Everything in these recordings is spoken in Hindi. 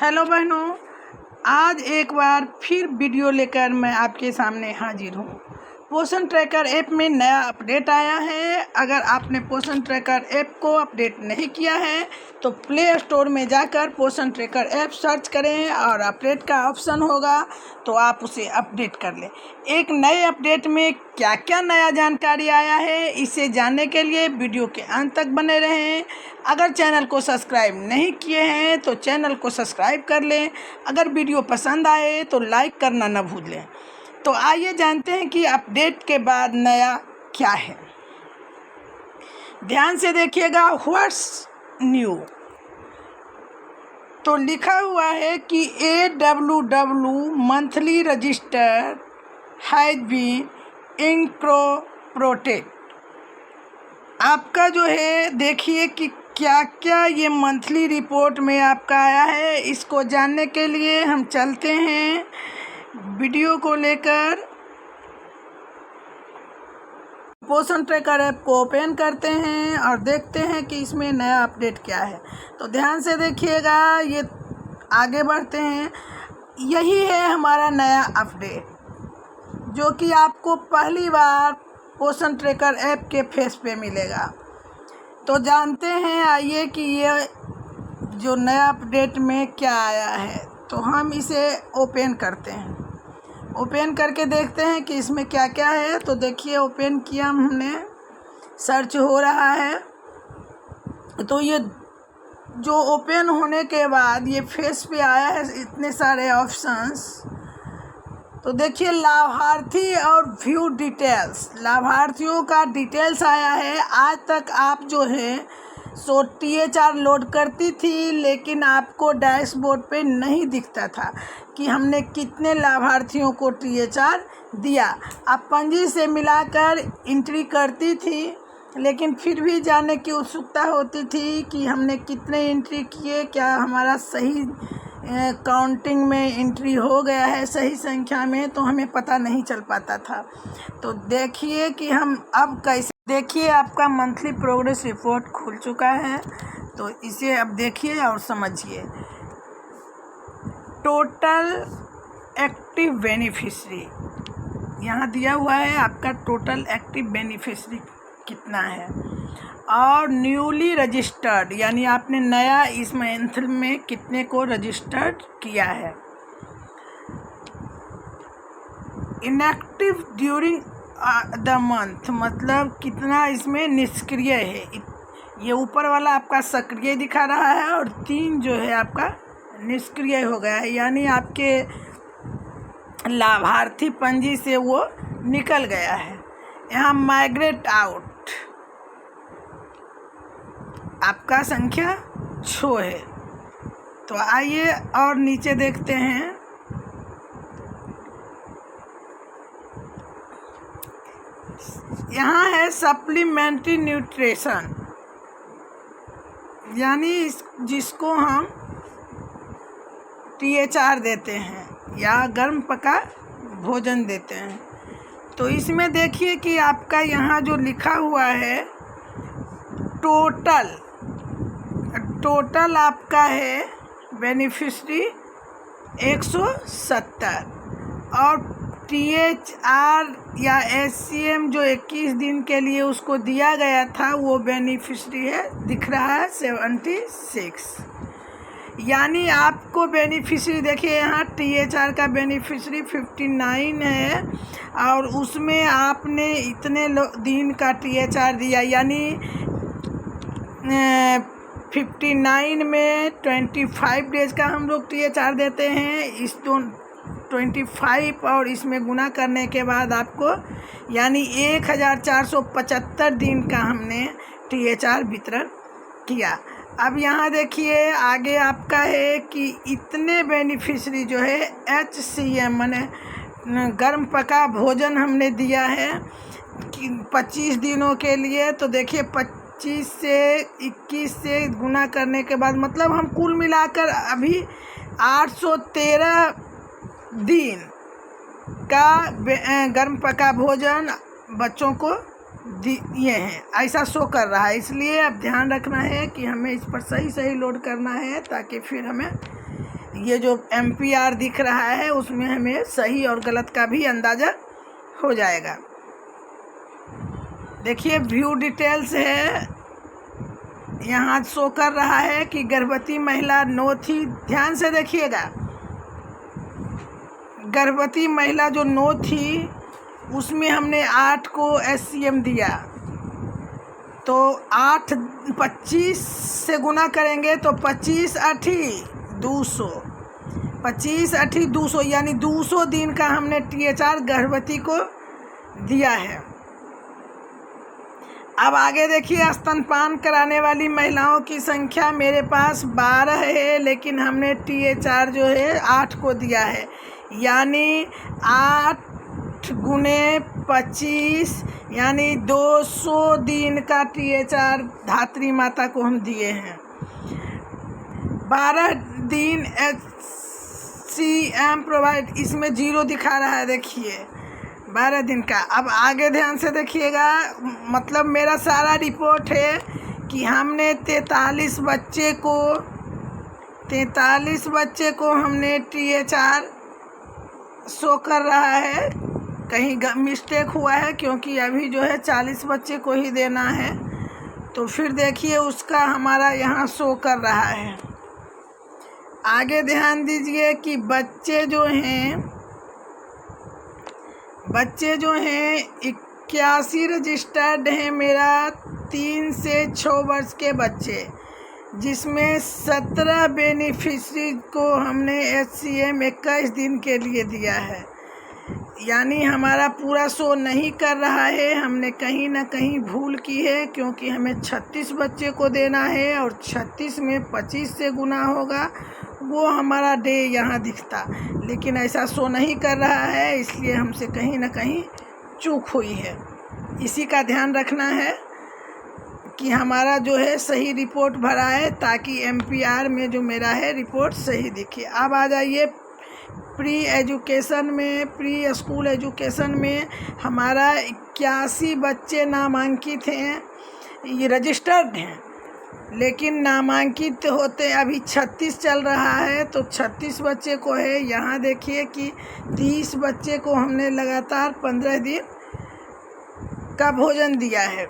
हेलो बहनों, आज एक बार फिर वीडियो लेकर मैं आपके सामने हाजिर हूँ। पोषण ट्रैकर ऐप में नया अपडेट आया है। अगर आपने पोषण ट्रैकर ऐप को अपडेट नहीं किया है तो प्ले स्टोर में जाकर पोषण ट्रैकर ऐप सर्च करें और अपडेट का ऑप्शन होगा तो आप उसे अपडेट कर लें। एक नए अपडेट में क्या क्या नया जानकारी आया है इसे जानने के लिए वीडियो के अंत तक बने रहें। अगर चैनल को सब्सक्राइब नहीं किए हैं तो चैनल को सब्सक्राइब कर लें। अगर वीडियो पसंद आए तो लाइक करना न भूलें। तो आइए जानते हैं कि अपडेट के बाद नया क्या है। ध्यान से देखिएगा, व्हाट्स न्यू। तो लिखा हुआ है कि AWW monthly register has been incorporated. आपका जो है देखिए कि क्या क्या ये मंथली रिपोर्ट में आपका आया है। इसको जानने के लिए हम चलते हैं वीडियो को लेकर, पोषण ट्रैकर ऐप को ओपन करते हैं और देखते हैं कि इसमें नया अपडेट क्या है। तो ध्यान से देखिएगा, ये आगे बढ़ते हैं। यही है हमारा नया अपडेट जो कि आपको पहली बार पोषण ट्रैकर ऐप के फेस पे मिलेगा। तो जानते हैं, आइए कि ये जो नया अपडेट में क्या आया है। तो हम इसे ओपन करते हैं। ओपन करके देखते हैं कि इसमें क्या क्या है। तो देखिए, ओपन किया हमने, सर्च हो रहा है। तो ये जो ओपन होने के बाद ये फेस पे आया है इतने सारे ऑप्शंस। तो देखिए, लाभार्थी और व्यू डिटेल्स, लाभार्थियों का डिटेल्स आया है। आज तक आप जो है सो THR लोड करती थी, लेकिन आपको डैशबोर्ड पे नहीं दिखता था कि हमने कितने लाभार्थियों को THR दिया। आप पंजी से मिलाकर एंट्री करती थी, लेकिन फिर भी जानने की उत्सुकता होती थी कि हमने कितने एंट्री किए, क्या हमारा सही काउंटिंग में एंट्री हो गया है सही संख्या में, तो हमें पता नहीं चल पाता था। तो देखिए कि हम अब कैसे, देखिए आपका मंथली प्रोग्रेस रिपोर्ट खुल चुका है। तो इसे अब देखिए और समझिए। टोटल एक्टिव बेनिफिशरी यहाँ दिया हुआ है, आपका टोटल एक्टिव बेनिफिशरी कितना है। और न्यूली रजिस्टर्ड यानी आपने नया इस मंथ में कितने को रजिस्टर्ड किया है। इनएक्टिव ड्यूरिंग द मंथ मतलब कितना इसमें निष्क्रिय है। ये ऊपर वाला आपका सक्रिय दिखा रहा है और 3 जो है आपका निष्क्रिय हो गया है, यानी आपके लाभार्थी पंजी से वो निकल गया है। यहाँ माइग्रेट आउट आपका संख्या 6 है। तो आइए और नीचे देखते हैं। यहाँ है सप्लीमेंट्री न्यूट्रिशन, यानी जिसको हम THR देते हैं या गर्म पका भोजन देते हैं। तो इसमें देखिए कि आपका यहाँ जो लिखा हुआ है टोटल आपका है बेनिफिशरी 170 और THR या SCM जो 21 दिन के लिए उसको दिया गया था वो बेनिफिशरी है, दिख रहा है 76। यानी आपको बेनिफिशरी देखिए, यहाँ THR का बेनिफिशरी 59 है और उसमें आपने इतने दिन का THR दिया, यानी 59 में 25 डेज का हम लोग THR देते हैं। इस 25 और इसमें गुना करने के बाद आपको यानी 1475 दिन का हमने THR वितरण किया। अब यहाँ देखिए आगे आपका है कि इतने बेनिफिशरी जो है HCM माने गर्म पका भोजन हमने दिया है कि 25 दिनों के लिए। तो देखिए 25 से 21 से गुना करने के बाद मतलब हम कुल मिलाकर अभी 813 दिन का गर्म पका भोजन बच्चों को दिए हैं, ऐसा शो कर रहा है। इसलिए अब ध्यान रखना है कि हमें इस पर सही लोड करना है ताकि फिर हमें ये जो MPR दिख रहा है उसमें हमें सही और गलत का भी अंदाज़ा हो जाएगा। देखिए व्यू डिटेल्स है, यहाँ शो कर रहा है कि गर्भवती महिला नो थी। ध्यान से देखिएगा, गर्भवती महिला जो नो थी उसमें हमने 8 को SCM दिया, तो 8 25 से गुना करेंगे तो 25 8 200, 25 8 200 यानी 200 दिन का हमने THR गर्भवती को दिया है। अब आगे देखिए, स्तनपान कराने वाली महिलाओं की संख्या मेरे पास 12 है, लेकिन हमने THR जो है 8 को दिया है, यानी 8 गुने 25 यानी 200 दिन का THR धात्री माता को हम दिए हैं। 12 दिन HCM प्रोवाइड, इसमें 0 दिखा रहा है, देखिए 12 दिन का। अब आगे ध्यान से देखिएगा, मतलब मेरा सारा रिपोर्ट है कि हमने 43 बच्चे को हमने THR शो कर रहा है। कहीं मिस्टेक हुआ है क्योंकि अभी जो है 40 बच्चे को ही देना है, तो फिर देखिए उसका हमारा यहाँ शो कर रहा है। आगे ध्यान दीजिए कि बच्चे जो हैं 81 रजिस्टर्ड हैं मेरा 3 से 6 वर्ष के बच्चे, जिसमें 17 बेनिफिशरी को हमने HCM 21 दिन के लिए दिया है। यानी हमारा पूरा शो नहीं कर रहा है, हमने कहीं ना कहीं भूल की है, क्योंकि हमें 36 बच्चे को देना है और 36 में 25 से गुना होगा, वो हमारा डे यहाँ दिखता, लेकिन ऐसा शो नहीं कर रहा है, इसलिए हमसे कहीं ना कहीं चूक हुई है। इसी का ध्यान रखना है कि हमारा जो है सही रिपोर्ट भरा है, ताकि MPR में जो मेरा है रिपोर्ट सही दिखे। अब आ जाइए प्री स्कूल एजुकेशन में हमारा 81 बच्चे नामांकित हैं, ये रजिस्टर्ड हैं, लेकिन नामांकित होते अभी 36 चल रहा है, तो 36 बच्चे को है। यहाँ देखिए कि 30 बच्चे को हमने लगातार 15 दिन का भोजन दिया है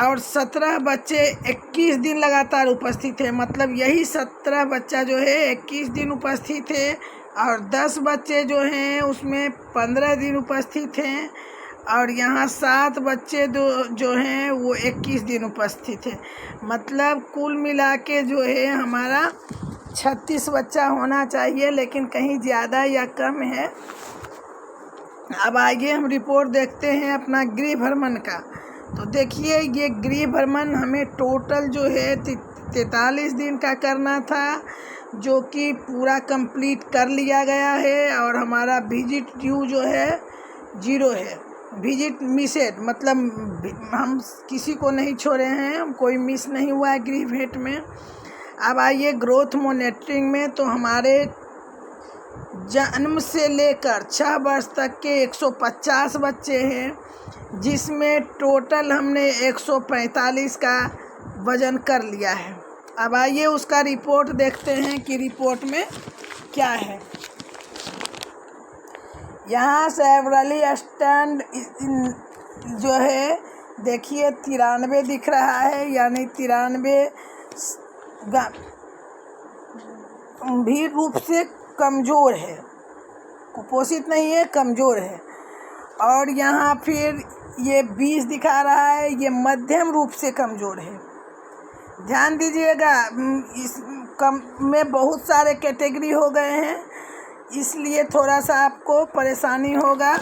और 17 बच्चे 21 दिन लगातार उपस्थित है, मतलब यही 17 बच्चा जो है 21 दिन उपस्थित है और 10 बच्चे जो हैं उसमें 15 दिन उपस्थित हैं, और यहाँ 7 बच्चे जो हैं वो 21 दिन उपस्थित हैं। मतलब कुल मिला के जो है हमारा 36 बच्चा होना चाहिए, लेकिन कहीं ज़्यादा या कम है। अब आइए हम रिपोर्ट देखते हैं अपना गृह भ्रमण का। तो देखिए ये गृह भ्रमण हमें टोटल जो है 43 दिन का करना था, जो कि पूरा कंप्लीट कर लिया गया है, और हमारा विजिट ड्यू जो है 0 है। विजिट मिसेड मतलब हम किसी को नहीं छोड़े हैं, कोई मिस नहीं हुआ है गृह भेंट में। अब आइए ग्रोथ मॉनिटरिंग में, तो हमारे जन्म से लेकर 6 वर्ष तक के 150 बच्चे हैं, जिसमें टोटल हमने 145 का वज़न कर लिया है। अब आइए उसका रिपोर्ट देखते हैं कि रिपोर्ट में क्या है। यहाँ सेवरली स्टैंड जो है देखिए 93 दिख रहा है, यानी 93 गंभीर रूप से कमज़ोर है, कुपोषित नहीं है, कमज़ोर है। और यहाँ फिर ये 20 दिखा रहा है, ये मध्यम रूप से कमज़ोर है। ध्यान दीजिएगा, इस कम में बहुत सारे कैटेगरी हो गए हैं, इसलिए थोड़ा सा आपको परेशानी होगा।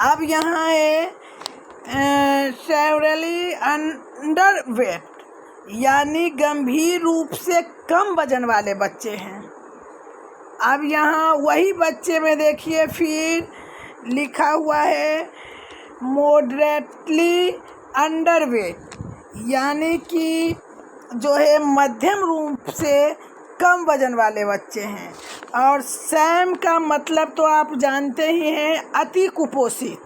अब यहाँ है सेवरली अंडरवेट, यानी गंभीर रूप से कम वजन वाले बच्चे हैं। अब यहाँ वही बच्चे में देखिए फिर लिखा हुआ है मॉडरेटली अंडरवेट, यानी कि जो है मध्यम रूप से कम वजन वाले बच्चे हैं। और सैम का मतलब तो आप जानते ही हैं, अति कुपोषित।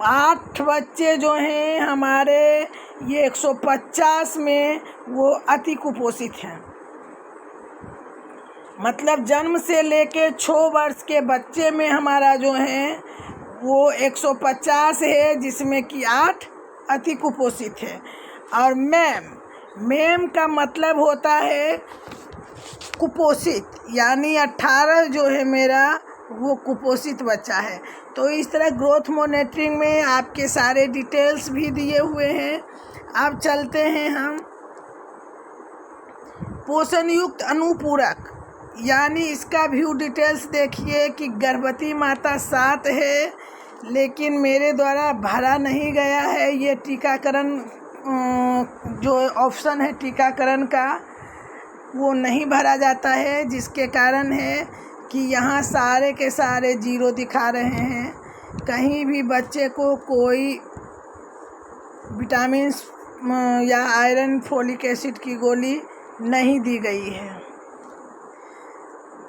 8 बच्चे जो हैं हमारे ये 150 में वो अति कुपोषित हैं। मतलब जन्म से लेके 6 वर्ष के बच्चे में हमारा जो है वो 150 है, जिसमें कि 8 अति कुपोषित है। और मैम का मतलब होता है कुपोषित, यानी 18 जो है मेरा वो कुपोषित बच्चा है। तो इस तरह ग्रोथ मॉनिटरिंग में आपके सारे डिटेल्स भी दिए हुए हैं। अब चलते हैं हम पोषण युक्त अनुपूरक, यानी इसका व्यू डिटेल्स देखिए कि गर्भवती माता 7 है, लेकिन मेरे द्वारा भरा नहीं गया है। ये टीकाकरण जो ऑप्शन है टीकाकरण का वो नहीं भरा जाता है, जिसके कारण है कि यहाँ सारे के सारे 0 दिखा रहे हैं। कहीं भी बच्चे को कोई विटामिन्स या आयरन फोलिक एसिड की गोली नहीं दी गई है।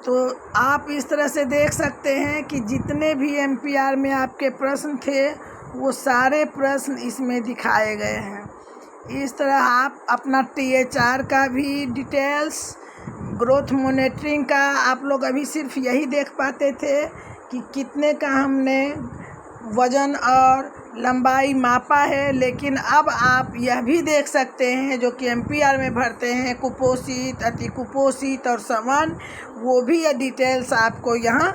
तो आप इस तरह से देख सकते हैं कि जितने भी MPR में आपके प्रश्न थे वो सारे प्रश्न इसमें दिखाए गए हैं। इस तरह आप अपना THR का भी डिटेल्स, ग्रोथ मॉनिटरिंग का आप लोग अभी सिर्फ यही देख पाते थे कि कितने का हमने वज़न और लंबाई मापा है, लेकिन अब आप यह भी देख सकते हैं जो कि MPR में भरते हैं कुपोषित, अति कुपोषित और समान, वो भी यह डिटेल्स आपको यहाँ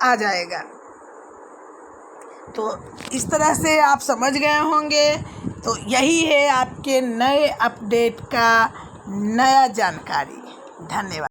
आ जाएगा। तो इस तरह से आप समझ गए होंगे। तो यही है आपके नए अपडेट का नया जानकारी। धन्यवाद।